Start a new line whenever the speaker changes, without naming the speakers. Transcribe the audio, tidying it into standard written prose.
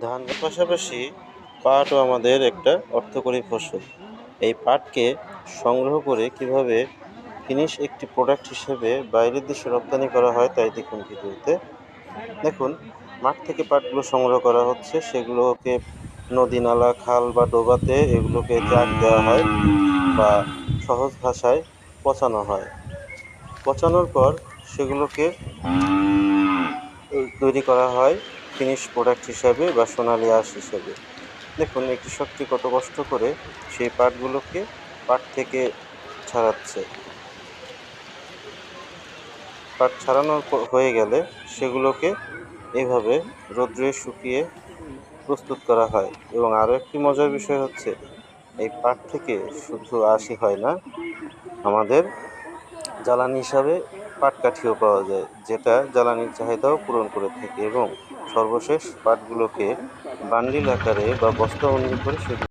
ধানের পাশাপাশি পাটও আমাদের একটা অর্থকরী ফসল। এই পাটকে সংগ্রহ করে কিভাবে ফিনিশ একটি প্রোডাক্ট হিসেবে বাইরের দেশে রপ্তানি করা হয় তাই দেখুন ভিডিওতে। দেখুন, মাঠ থেকে পাটগুলো সংগ্রহ করা হচ্ছে, সেগুলোকে নদী নালা খাল বা ডোবাতে এগুলোকে জাগ দেওয়া হয় বা সহজ ভাষায় পচানো হয়। পচানোর পর সেগুলোকে তৈরি করা হয় ফিনিশ প্রোডাক্ট হিসাবে বা সোনালী আঁশ হিসেবে। দেখুন এই কৃষকটি কত কষ্ট করে সেই পাটগুলোকে পাট থেকে ছাড়াচ্ছে। পাট ছাড়ানোর হয়ে গেলে সেগুলোকে এইভাবে রৌদ্রে শুকিয়ে প্রস্তুত করা হয়। এবং আরও একটি মজার বিষয় হচ্ছে, এই পাট থেকে শুধু আঁশই হয় না, আমাদের জ্বালানি হিসাবে পাটকাঠিও পাওয়া যায়, যেটা জ্বালানির চাহিদাও পূরণ করে থাকে। এবং সর্বশেষ পাটগুলোকে বান্ডিল আকারে বা বস্তাবন্দি করে সেগুলো